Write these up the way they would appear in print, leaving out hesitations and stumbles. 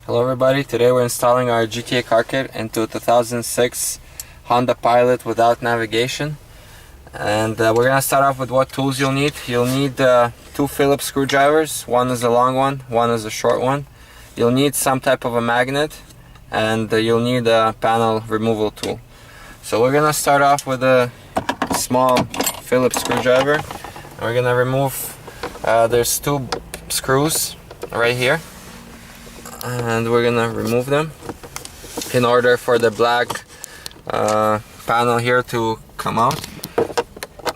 Hello everybody, today we're installing our GTA car kit into a 2006 Honda Pilot without navigation. And we're going to start off with what tools you'll need. You'll need two Phillips screwdrivers. One is a long one is a short one. You'll need some type of a magnet, and you'll need a panel removal tool. So we're going to start off with a small Phillips screwdriver. And we're going to remove, there's two screws right here. And we're gonna remove them in order for the black panel here to come out.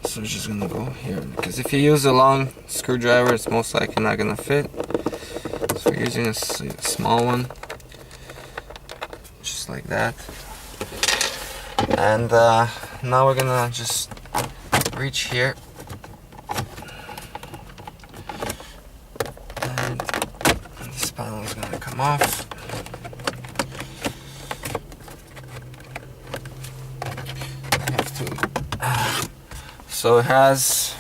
So we're just gonna go here, because if you use a long screwdriver, it's most likely not gonna fit. So we're using a small one, just like that. And now we're gonna just reach here. Panel is going to come off. So it has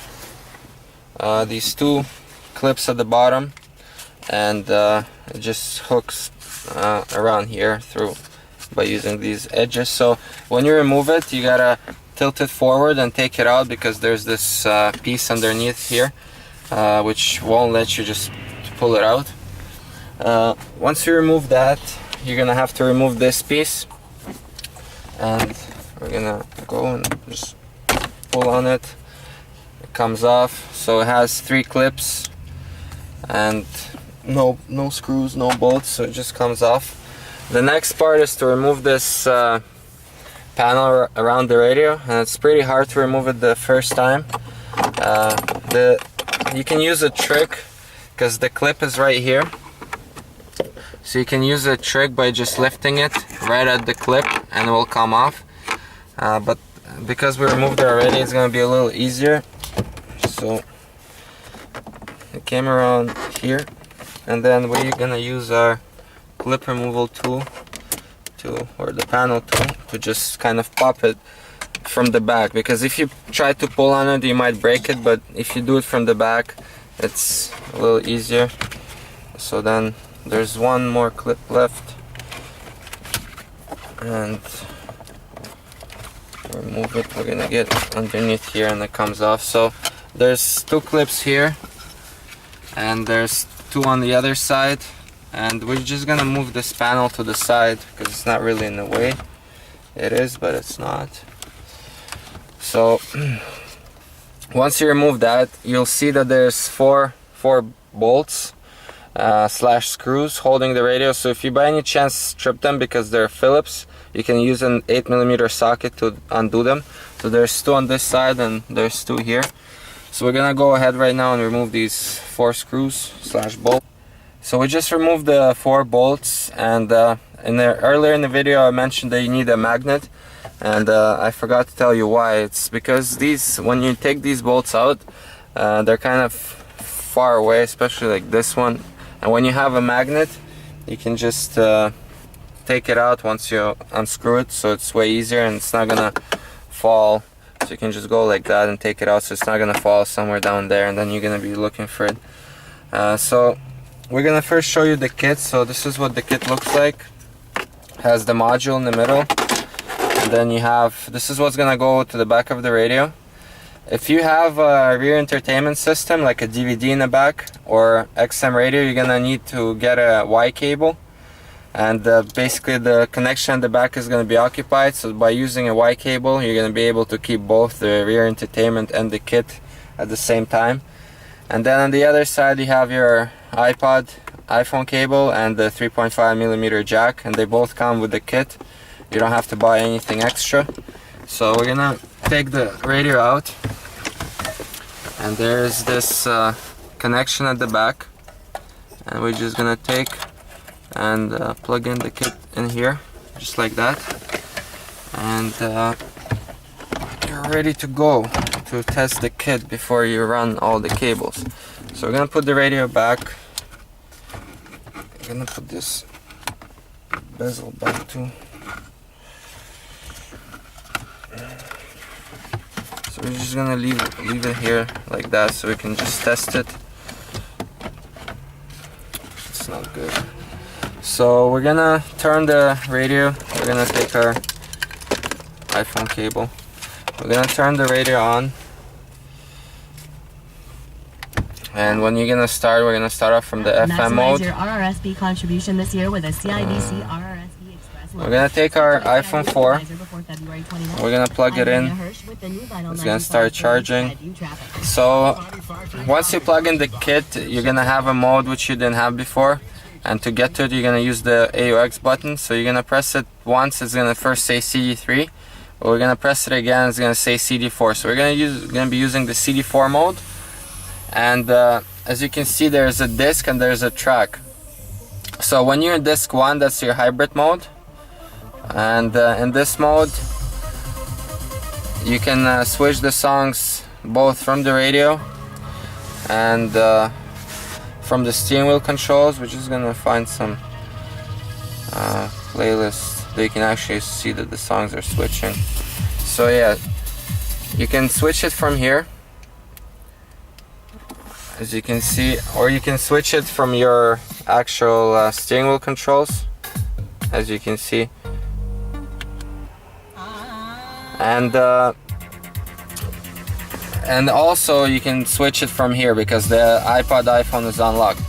these two clips at the bottom, and it just hooks around here through by using these edges. So when you remove it, you gotta tilt it forward and take it out, because there's this piece underneath here which won't let you just pull it out. Once you remove that, you're gonna have to remove this piece, and we're gonna go and just pull on it. It comes off. So it has three clips and no screws, no bolts, so it just comes off. The next part is to remove this panel around the radio, and it's pretty hard to remove it the first time. You can use a trick, because the clip is right here. So you can use a trick by just lifting it right at the clip and it will come off. But because we removed it already, it's going to be a little easier. So it came around here, and then we're going to use our clip removal tool or the panel tool to just kind of pop it from the back. Because if you try to pull on it, you might break it, but if you do it from the back, it's a little easier. So then there's one more clip left, and remove it. We're gonna get underneath here and it comes off. So there's two clips here, and there's two on the other side, and we're just gonna move this panel to the side because it's not really in the way. It is, but it's not. So once you remove that, you'll see that there's four bolts slash screws holding the radio. So if you by any chance strip them because they're Phillips, you can use an 8mm socket to undo them. So there's two on this side and there's two here. So we're gonna go ahead right now and remove these four screws slash bolts. So we just removed the four bolts, and earlier in the video I mentioned that you need a magnet, and I forgot to tell you why. It's because when you take these bolts out, they're kind of far away, especially like this one. And when you have a magnet, you can just take it out once you unscrew it, so it's way easier and it's not gonna fall. So you can just go like that and take it out, so it's not gonna fall somewhere down there, and then you're gonna be looking for it. So we're gonna first show you the kit. So this is what the kit looks like. It has the module in the middle, and then you have, this is what's gonna go to the back of the radio. If you have a rear entertainment system like a DVD in the back or XM radio, you're gonna need to get a Y cable, and basically the connection at the back is gonna be occupied. So by using a Y cable, you're gonna be able to keep both the rear entertainment and the kit at the same time. And then on the other side you have your iPod, iPhone cable, and the 3.5mm jack, and they both come with the kit. You don't have to buy anything extra. So we're gonna take the radio out, and there's this connection at the back, and we're just gonna take and plug in the kit in here, just like that, and you're ready to go to test the kit before you run all the cables. So we're gonna put the radio back. I'm gonna put this bezel back too. So we're just gonna leave it here like that so we can just test it. It's not good. So we're gonna turn the radio. We're gonna take our iPhone cable. We're gonna turn the radio on. And when you're gonna start, we're gonna start off from the FM mode. Your RRSP contribution this year with a CIBC RRSP Express. We're gonna take our iPhone 4. We're gonna plug it in. It's gonna start charging. So once you plug in the kit, you're gonna have a mode which you didn't have before. And to get to it, you're gonna use the AUX button. So you're gonna press it once. It's gonna first say CD3. But we're gonna press it again. It's gonna say CD4. So we're gonna be using the CD4 mode. And as you can see, there's a disc and there's a track. So when you're in disc 1, that's your hybrid mode. And in this mode, you can switch the songs both from the radio and from the steering wheel controls. We're just gonna find some playlists that you can actually see that the songs are switching. So yeah, you can switch it from here, as you can see, or you can switch it from your actual steering wheel controls, as you can see. And also you can switch it from here because the iPod iPhone is unlocked.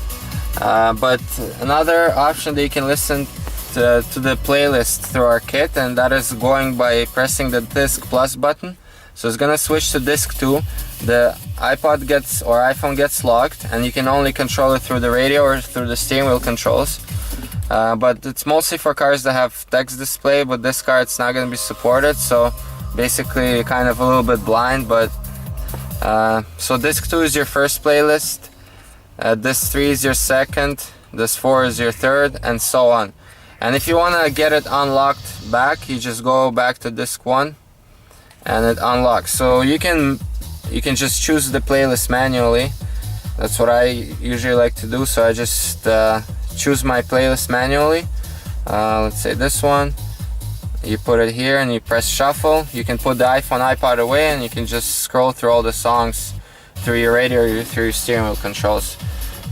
But another option that you can listen to the playlist through our kit, and that is going by pressing the disc plus button. So it's gonna switch to disc 2. The iPod gets, or iPhone gets locked, and you can only control it through the radio or through the steering wheel controls. But it's mostly for cars that have text display, but this car it's not gonna be supported. So basically you're kind of a little bit blind. But so disc 2 is your first playlist, disc 3 is your second, disc 4 is your third, and so on. And if you want to get it unlocked back, you just go back to disc 1 and it unlocks. So you can just choose the playlist manually. That's what I usually like to do. So I just choose my playlist manually. Let's say this one. You put it here and you press shuffle. You can put the iPhone, iPod away, and you can just scroll through all the songs through your radio or through your steering wheel controls.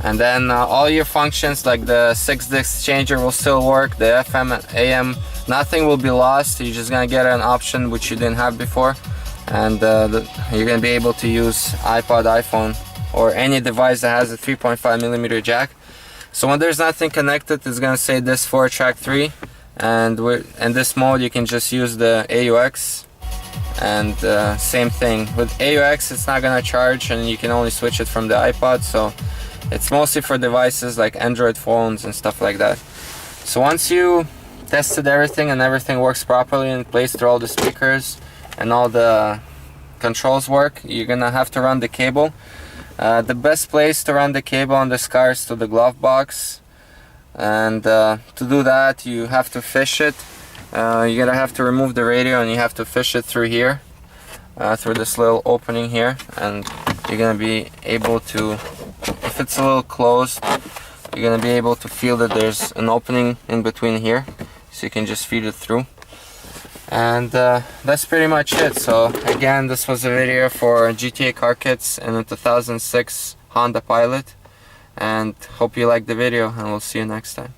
And then all your functions like the 6-disc changer will still work, the FM and AM, nothing will be lost. You're just gonna get an option which you didn't have before, and you're gonna be able to use iPod, iPhone, or any device that has a 3.5mm jack. So when there's nothing connected, it's gonna say this 4 track 3, and in this mode you can just use the AUX. And same thing with AUX, it's not gonna charge, and you can only switch it from the iPod. So it's mostly for devices like Android phones and stuff like that. So once you tested everything and everything works properly and placed through all the speakers and all the controls work, you're gonna have to run the cable. The best place to run the cable on this car is to the glove box. And to do that, you have to fish it. You're gonna have to remove the radio and you have to fish it through here, through this little opening here, and you're gonna be able to, if it's a little closed, you're gonna be able to feel that there's an opening in between here, so you can just feed it through. And that's pretty much it. So again, this was a video for GTA car kits in a 2006 Honda Pilot, and hope you liked the video, and we'll see you next time.